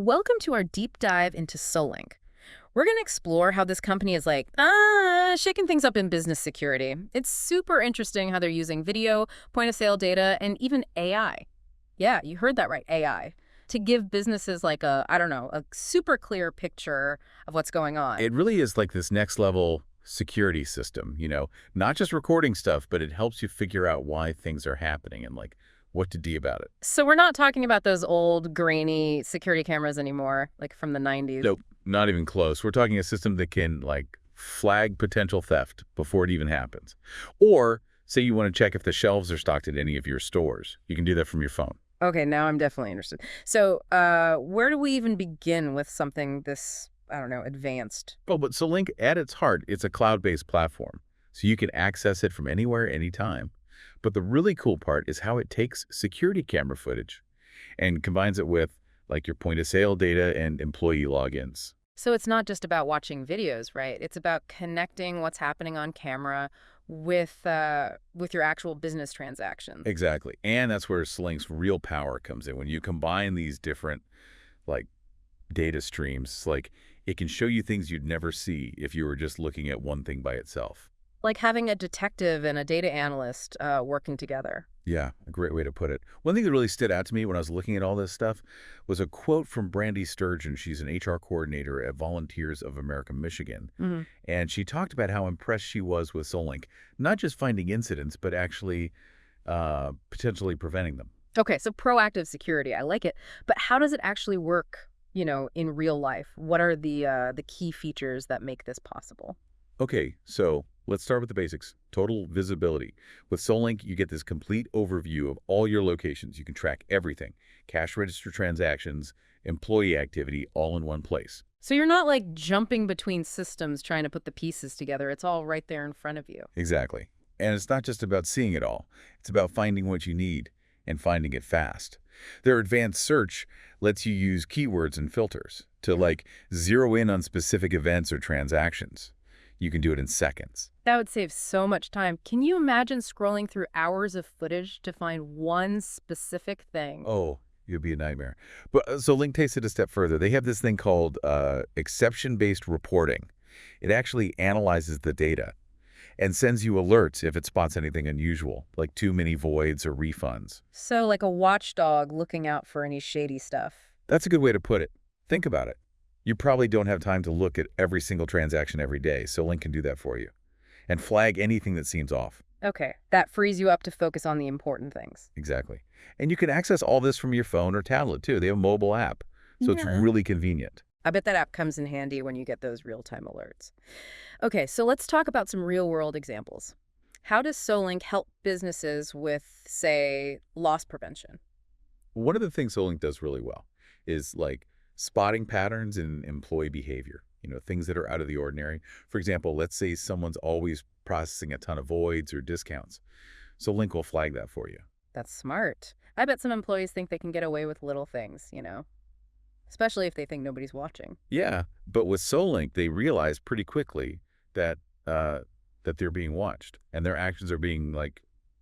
Welcome to our deep dive into Solink. We're going to explore how this company is shaking things up in business security. It's super interesting how they're using video, point of sale data, and even AI. Yeah, you heard that right, AI, to give businesses like a super clear picture of what's going on. It really is like this next level security system, not just recording stuff, but it helps you figure out why things are happening and like what to do about it. So we're not talking about those old grainy security cameras anymore, like from the 90s. Nope, not even close. We're talking a system that can like flag potential theft before it even happens. Or say you want to check if the shelves are stocked at any of your stores. You can do that from your phone. Okay, now I'm definitely interested. So where do we even begin with something this, advanced? Oh, but Solink at its heart, it's a cloud-based platform. So you can access it from anywhere, anytime. But the really cool part is how it takes security camera footage and combines it with like your point of sale data and employee logins. So it's not just about watching videos, right? It's about connecting what's happening on camera with your actual business transactions. Exactly. And that's where Slink's real power comes in. When you combine these different like data streams, like it can show you things you'd never see if you were just looking at one thing by itself. Like having a detective and a data analyst working together. Yeah, a great way to put it. One thing that really stood out to me when I was looking at all this stuff was a quote from Brandy Sturgeon. She's an HR coordinator at Volunteers of America, Michigan. And she talked about how impressed she was with Solink, not just finding incidents, but actually potentially preventing them. Okay, so proactive security, I like it. But how does it actually work, in real life? What are the key features that make this possible? Okay, so let's start with the basics. Total visibility. With Solink, you get this complete overview of all your locations. You can track everything. Cash register transactions, employee activity, all in one place. So you're not like jumping between systems trying to put the pieces together. It's all right there in front of you. Exactly. And it's not just about seeing it all. It's about finding what you need and finding it fast. Their advanced search lets you use keywords and filters to like zero in on specific events or transactions. You can do it in seconds. That would save so much time. Can you imagine scrolling through hours of footage to find one specific thing? Oh, it'd be a nightmare. But so Link takes it a step further. They have this thing called exception-based reporting. It actually analyzes the data and sends you alerts if it spots anything unusual, like too many voids or refunds. So like a watchdog looking out for any shady stuff. That's a good way to put it. Think about it. You probably don't have time to look at every single transaction every day, so Link can do that for you and flag anything that seems off. Okay, that frees you up to focus on the important things. Exactly. And you can access all this from your phone or tablet, too. They have a mobile app, so it's really convenient. I bet that app comes in handy when you get those real-time alerts. Okay, so let's talk about some real-world examples. How does Solink help businesses with, say, loss prevention? One of the things Solink does really well is like spotting patterns in employee behavior, things that are out of the ordinary. For example, let's say someone's always processing a ton of voids or discounts. So Link will flag that for you. That's smart. I bet some employees think they can get away with little things, especially if they think nobody's watching. Yeah, but with Solink, they realize pretty quickly that that they're being watched and their actions are being like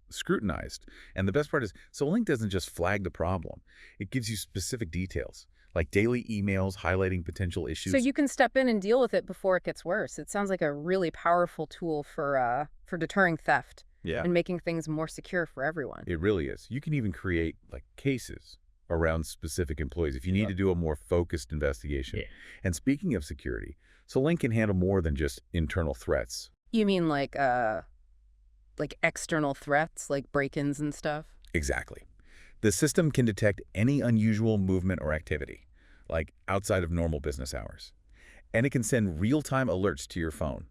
scrutinized. And the best part is Solink doesn't just flag the problem. It gives you specific details, like daily emails highlighting potential issues. So you can step in and deal with it before it gets worse. It sounds like a really powerful tool for deterring theft and making things more secure for everyone. It really is. You can even create like cases around specific employees if you need to do a more focused investigation. And speaking of security, Solink can handle more than just internal threats. You mean like external threats, like break-ins and stuff? Exactly. The system can detect any unusual movement or activity, like outside of normal business hours. And it can send real-time alerts to your phone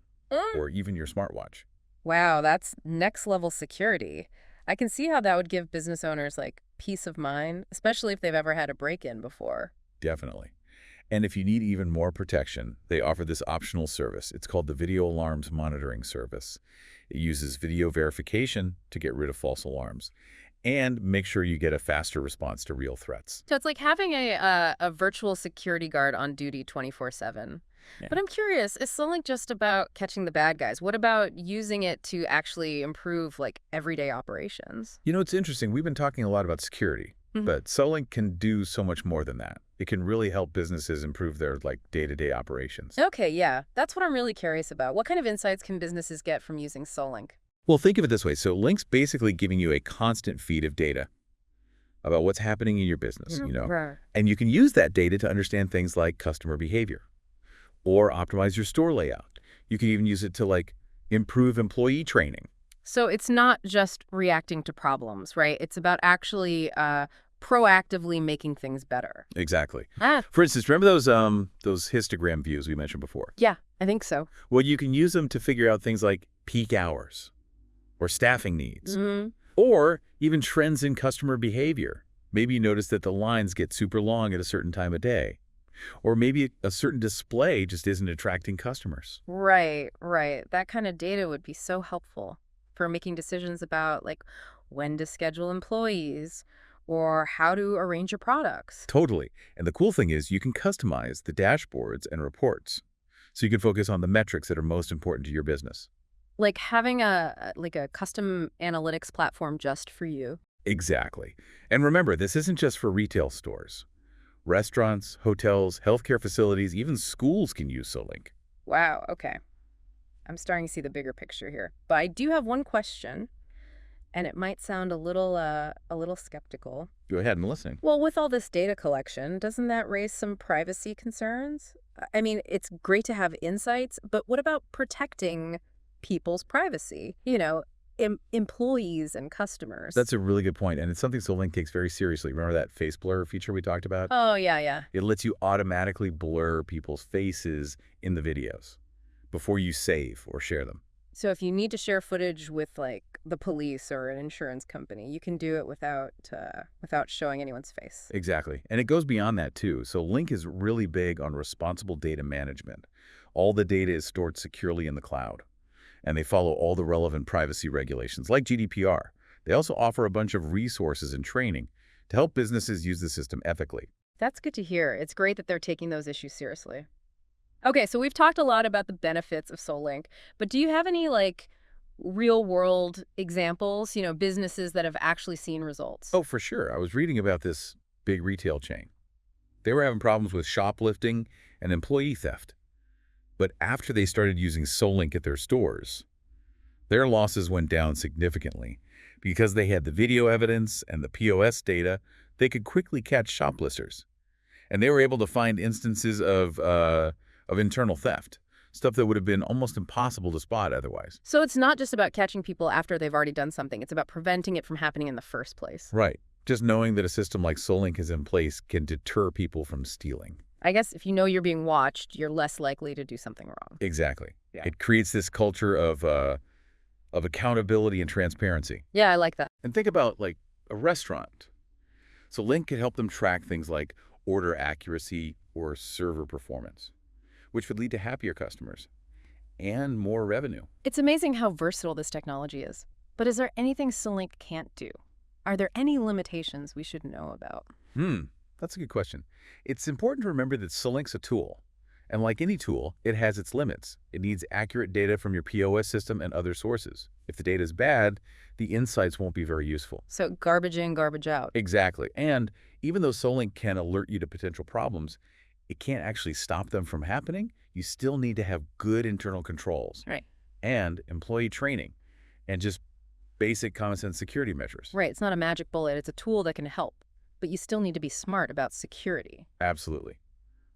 or even your smartwatch. Wow, that's next-level security. I can see how that would give business owners like peace of mind, especially if they've ever had a break-in before. Definitely. And if you need even more protection, they offer this optional service. It's called the Video Alarms Monitoring Service. It uses video verification to get rid of false alarms and make sure you get a faster response to real threats. So it's like having a virtual security guard on duty 24/7. Yeah. But I'm curious, is Solink just about catching the bad guys? What about using it to actually improve like everyday operations? It's interesting. We've been talking a lot about security, but Solink can do so much more than that. It can really help businesses improve their day-to-day operations. Okay, yeah, that's what I'm really curious about. What kind of insights can businesses get from using Solink? Well, think of it this way. So Link's basically giving you a constant feed of data about what's happening in your business, Right. and you can use that data to understand things like customer behavior or optimize your store layout. You can even use it to improve employee training. So it's not just reacting to problems, right? It's about actually proactively making things better. Exactly. Ah, For instance, remember those histogram views we mentioned before? yeah, I think so. Well, you can use them to figure out things like peak hours or staffing needs Hmm. or even trends in customer behavior. Maybe you notice that the lines get super long at a certain time of day, or maybe a certain display just isn't attracting customers. Right, right. That kind of data would be so helpful for making decisions about when to schedule employees or how to arrange your products. Totally. And the cool thing is you can customize the dashboards and reports so you can focus on the metrics that are most important to your business. Like having a custom analytics platform just for you. Exactly. And remember, this isn't just for retail stores. Restaurants, hotels, healthcare facilities, even schools can use Solink. Wow, okay. I'm starting to see the bigger picture here. But I do have one question, and it might sound a little skeptical. Go ahead and listen. Well, with all this data collection, doesn't that raise some privacy concerns? I mean, it's great to have insights, but what about protecting people's privacy? Employees and customers. That's a really good point, and it's something Solink takes very seriously. Remember that face blur feature we talked about? Oh, yeah, yeah. It lets you automatically blur people's faces in the videos before you save or share them. So if you need to share footage with the police or an insurance company, you can do it without showing anyone's face. Exactly. And it goes beyond that too. So Link is really big on responsible data management. All the data is stored securely in the cloud, and they follow all the relevant privacy regulations like GDPR. They also offer a bunch of resources and training to help businesses use the system ethically. That's good to hear. It's great that they're taking those issues seriously. Okay, so we've talked a lot about the benefits of Solink, but do you have any real world examples, businesses that have actually seen results? Oh, for sure. I was reading about this big retail chain. They were having problems with shoplifting and employee theft. But after they started using Solink at their stores, their losses went down significantly. Because they had the video evidence and the POS data, they could quickly catch shoplifters. And they were able to find instances of internal theft, stuff that would have been almost impossible to spot otherwise. So it's not just about catching people after they've already done something. It's about preventing it from happening in the first place. Right. Just knowing that a system like Solink is in place can deter people from stealing. I guess if you know you're being watched, you're less likely to do something wrong. Exactly. Yeah. It creates this culture of accountability and transparency. Yeah, I like that. And think about a restaurant. So Link can help them track things like order accuracy or server performance, which would lead to happier customers and more revenue. It's amazing how versatile this technology is. But is there anything Solink can't do? Are there any limitations we should know about? That's a good question. It's important to remember that Solink's a tool. And like any tool, it has its limits. It needs accurate data from your POS system and other sources. If the data is bad, the insights won't be very useful. So garbage in, garbage out. Exactly. And even though Solink can alert you to potential problems, it can't actually stop them from happening. You still need to have good internal controls. Right. And employee training and just basic common sense security measures. Right. It's not a magic bullet. It's a tool that can help. But you still need to be smart about security. Absolutely.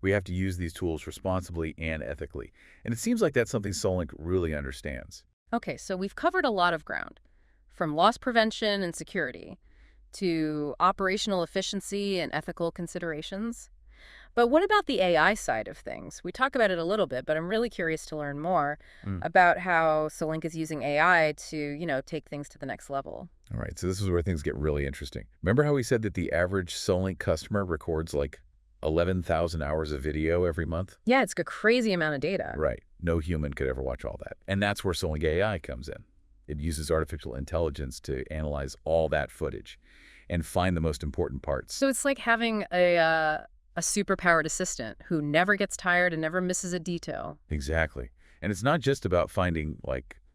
We have to use these tools responsibly and ethically. And it seems like that's something Solink really understands. Okay, so we've covered a lot of ground, from loss prevention and security to operational efficiency and ethical considerations. But what about the AI side of things? We talk about it a little bit, but I'm really curious to learn more about how Solink is using AI to, take things to the next level. All right, so this is where things get really interesting. Remember how we said that the average Solink customer records 11,000 hours of video every month? Yeah, it's a crazy amount of data. Right. No human could ever watch all that. And that's where Solink AI comes in. It uses artificial intelligence to analyze all that footage and find the most important parts. So it's like having a superpowered assistant who never gets tired and never misses a detail. Exactly. And it's not just about finding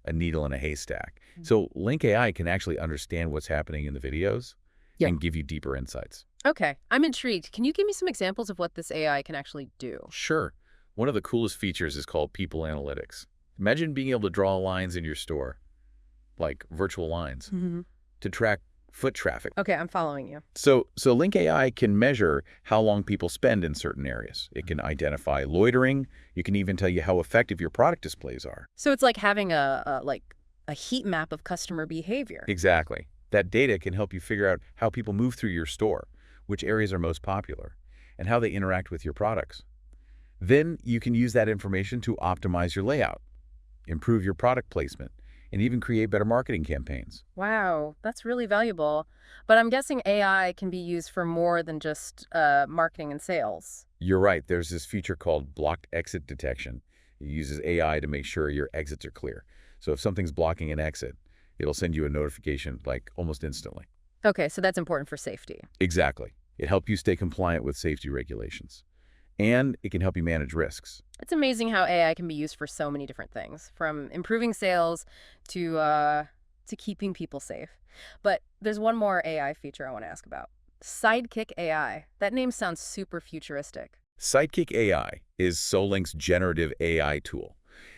a needle in a haystack. So Link AI can actually understand what's happening in the videos Yep. and give you deeper insights. Okay, I'm intrigued. Can you give me some examples of what this AI can actually do? Sure. One of the coolest features is called people analytics. Imagine being able to draw lines in your store, like virtual lines, to track foot traffic. Okay, I'm following you. So Link AI can measure how long people spend in certain areas. It can identify loitering. You can even tell you how effective your product displays are. So it's like having a heat map of customer behavior. Exactly. That data can help you figure out how people move through your store, which areas are most popular, and how they interact with your products. Then you can use that information to optimize your layout, improve your product placement, and even create better marketing campaigns. Wow, that's really valuable. But I'm guessing AI can be used for more than just marketing and sales. You're right. There's this feature called blocked exit detection. It uses AI to make sure your exits are clear. So if something's blocking an exit, it'll send you a notification like almost instantly. Okay, so that's important for safety. Exactly. It helps you stay compliant with safety regulations. And it can help you manage risks. It's amazing how AI can be used for so many different things, from improving sales to keeping people safe. But there's one more AI feature I want to ask about. Sidekick AI. That name sounds super futuristic. Sidekick AI is Solink's generative AI tool.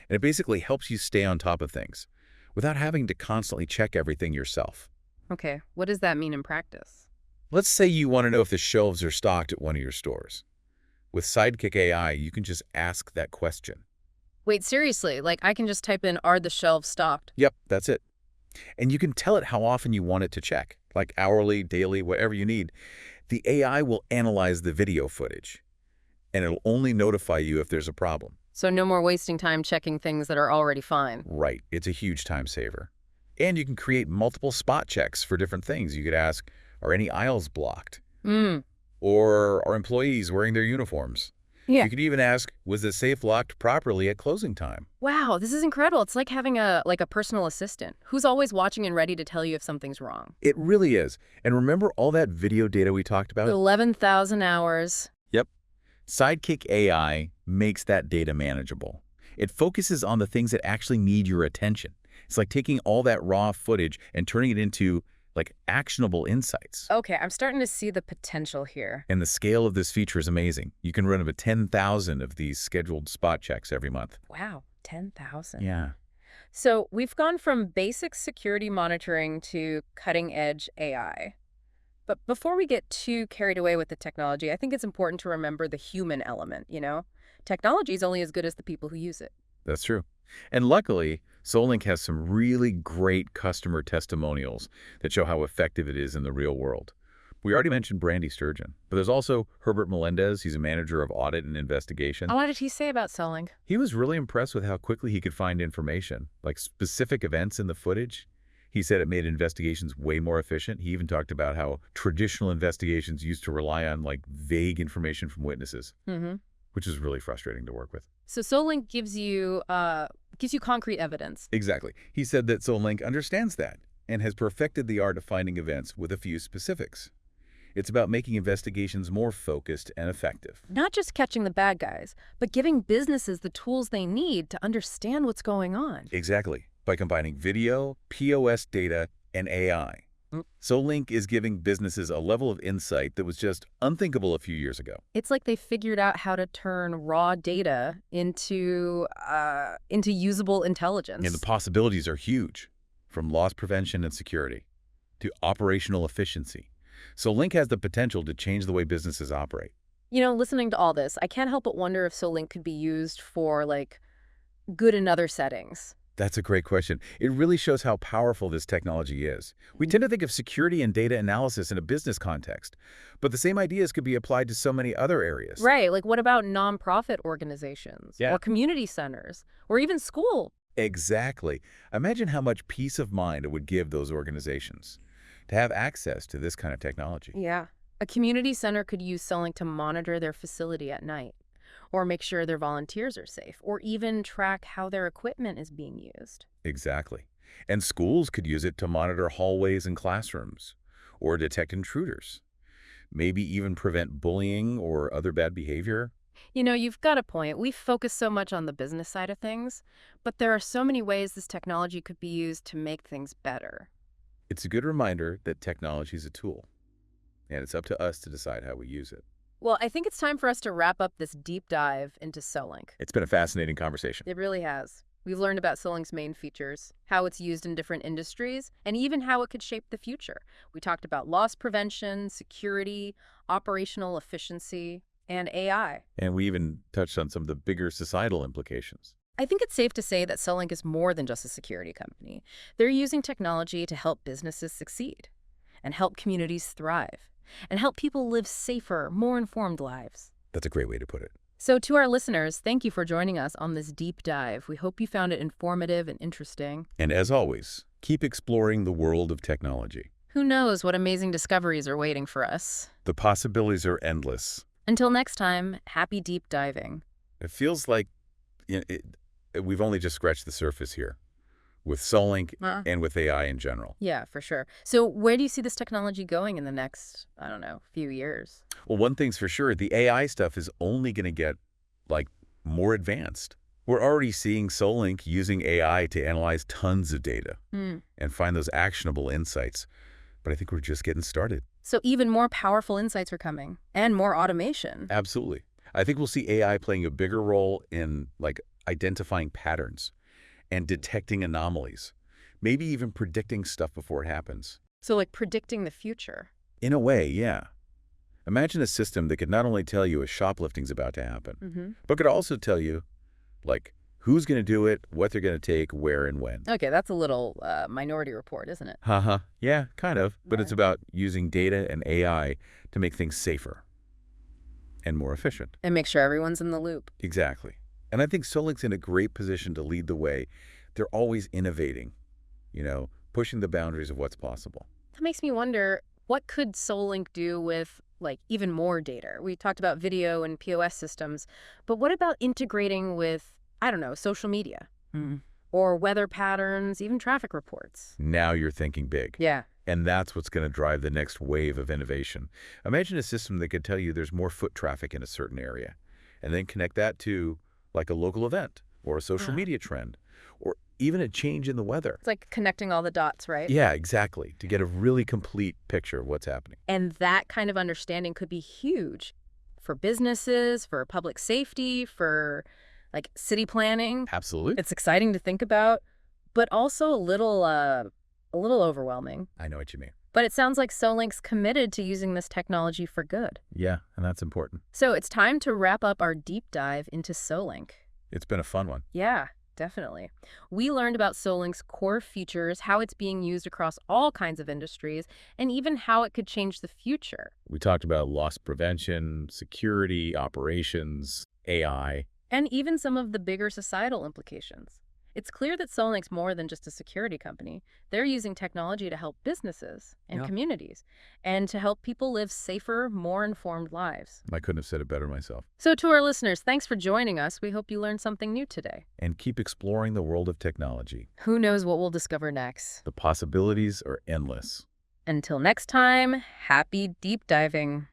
And it basically helps you stay on top of things without having to constantly check everything yourself. Okay, what does that mean in practice? Let's say you want to know if the shelves are stocked at one of your stores. With Sidekick AI, you can just ask that question. Wait, seriously, like I can just type in, are the shelves stocked? Yep, that's it. And you can tell it how often you want it to check, like hourly, daily, whatever you need. The AI will analyze the video footage, and it'll only notify you if there's a problem. So no more wasting time checking things that are already fine. Right, it's a huge time saver. And you can create multiple spot checks for different things. You could ask, are any aisles blocked? Or are employees wearing their uniforms? Yeah. You could even ask, was the safe locked properly at closing time? Wow, this is incredible. It's like having a personal assistant who's always watching and ready to tell you if something's wrong. It really is. And remember all that video data we talked about? 11,000 hours. Yep. Sidekick AI makes that data manageable. It focuses on the things that actually need your attention. It's like taking all that raw footage and turning it into like actionable insights. Okay, I'm starting to see the potential here. And the scale of this feature is amazing. You can run over 10,000 of these scheduled spot checks every month. Wow, 10,000. Yeah. So we've gone from basic security monitoring to cutting-edge AI. But before we get too carried away with the technology, I think it's important to remember the human element, you know? Technology is only as good as the people who use it. That's true. And luckily, Solink has some really great customer testimonials that show how effective it is in the real world. We already mentioned Brandy Sturgeon, but there's also Herbert Melendez. He's a manager of audit and investigation. Oh, what did he say about Solink? He was really impressed with how quickly he could find information, like specific events in the footage. He said it made investigations way more efficient. He even talked about how traditional investigations used to rely on like vague information from witnesses, which is really frustrating to work with. So Solink gives you concrete evidence. Exactly. He said that Solink understands that and has perfected the art of finding events with a few specifics. It's about making investigations more focused and effective. Not just catching the bad guys, but giving businesses the tools they need to understand what's going on. Exactly. By combining video, POS data, and AI. Solink is giving businesses a level of insight that was just unthinkable a few years ago. It's like they figured out how to turn raw data into usable intelligence. And the possibilities are huge, from loss prevention and security to operational efficiency. Solink has the potential to change the way businesses operate. You know, listening to all this, I can't help but wonder if Solink could be used for, like, good in other settings. That's a great question. It really shows how powerful this technology is. We tend to think of security and data analysis in a business context, but the same ideas could be applied to so many other areas. Right, like what about nonprofit organizations? Yeah. Or community centers? Or even school? Exactly. Imagine how much peace of mind it would give those organizations to have access to this kind of technology. Yeah. A community center could use Solink to monitor their facility at night, or make sure their volunteers are safe, or even track how their equipment is being used. Exactly. And schools could use it to monitor hallways and classrooms, or detect intruders. Maybe even prevent bullying or other bad behavior. You know, you've got a point. We focus so much on the business side of things, but there are so many ways this technology could be used to make things better. It's a good reminder that technology is a tool, And it's up to us to decide how we use it. Well, I think it's time for us to wrap up this deep dive into Solink. It's been a fascinating conversation. It really has. We've learned about Solink's main features, how it's used in different industries, and even how it could shape the future. We talked about loss prevention, security, operational efficiency, and AI. And we even touched on some of the bigger societal implications. I think it's safe to say that Solink is more than just a security company. They're using technology to help businesses succeed, and help communities thrive, and help people live safer, more informed lives. That's a great way to put it. So to our listeners, thank you for joining us on this deep dive. We hope you found it informative and interesting. And as always, keep exploring the world of technology. Who knows what amazing discoveries are waiting for us? The possibilities are endless. Until next time, happy deep diving. It feels like we've only just scratched the surface here with Solink and with AI in general. Yeah, for sure. So where do you see this technology going in the next, I don't know, few years? Well, one thing's for sure, the AI stuff is only going to get, more advanced. We're already seeing Solink using AI to analyze tons of data and find those actionable insights. But I think we're just getting started. So even more powerful insights are coming, and more automation. Absolutely. I think we'll see AI playing a bigger role in, identifying patterns and detecting anomalies, maybe even predicting stuff before it happens. So like predicting the future. In a way, yeah. Imagine a system that could not only tell you a shoplifting's about to happen, but could also tell you, who's going to do it, what they're going to take, where and when. Okay, that's a little Minority Report, isn't it? Haha. Yeah, kind of. But it's about using data and AI to make things safer and more efficient. And make sure everyone's in the loop. Exactly. And I think Solink's in a great position to lead the way. They're always innovating, pushing the boundaries of what's possible. That makes me wonder, what could Solink do with, even more data? We talked about video and POS systems, but what about integrating with, I don't know, social media? Or weather patterns, even traffic reports? Now you're thinking big. Yeah. And that's what's going to drive the next wave of innovation. Imagine a system that could tell you there's more foot traffic in a certain area, and then connect that to a local event or a social media trend or even a change in the weather. It's like connecting all the dots, right? Yeah, exactly, to get a really complete picture of what's happening. And that kind of understanding could be huge for businesses, for public safety, for city planning. Absolutely. It's exciting to think about, but also a little overwhelming. I know what you mean. But it sounds like Solink's committed to using this technology for good. Yeah, and that's important. So it's time to wrap up our deep dive into Solink. It's been a fun one. Yeah, definitely. We learned about Solink's core features, how it's being used across all kinds of industries, and even how it could change the future. We talked about loss prevention, security, operations, AI. And even some of the bigger societal implications. It's clear that Solink's more than just a security company. They're using technology to help businesses and communities, and to help people live safer, more informed lives. I couldn't have said it better myself. So to our listeners, thanks for joining us. We hope you learned something new today. And keep exploring the world of technology. Who knows what we'll discover next? The possibilities are endless. Until next time, happy deep diving.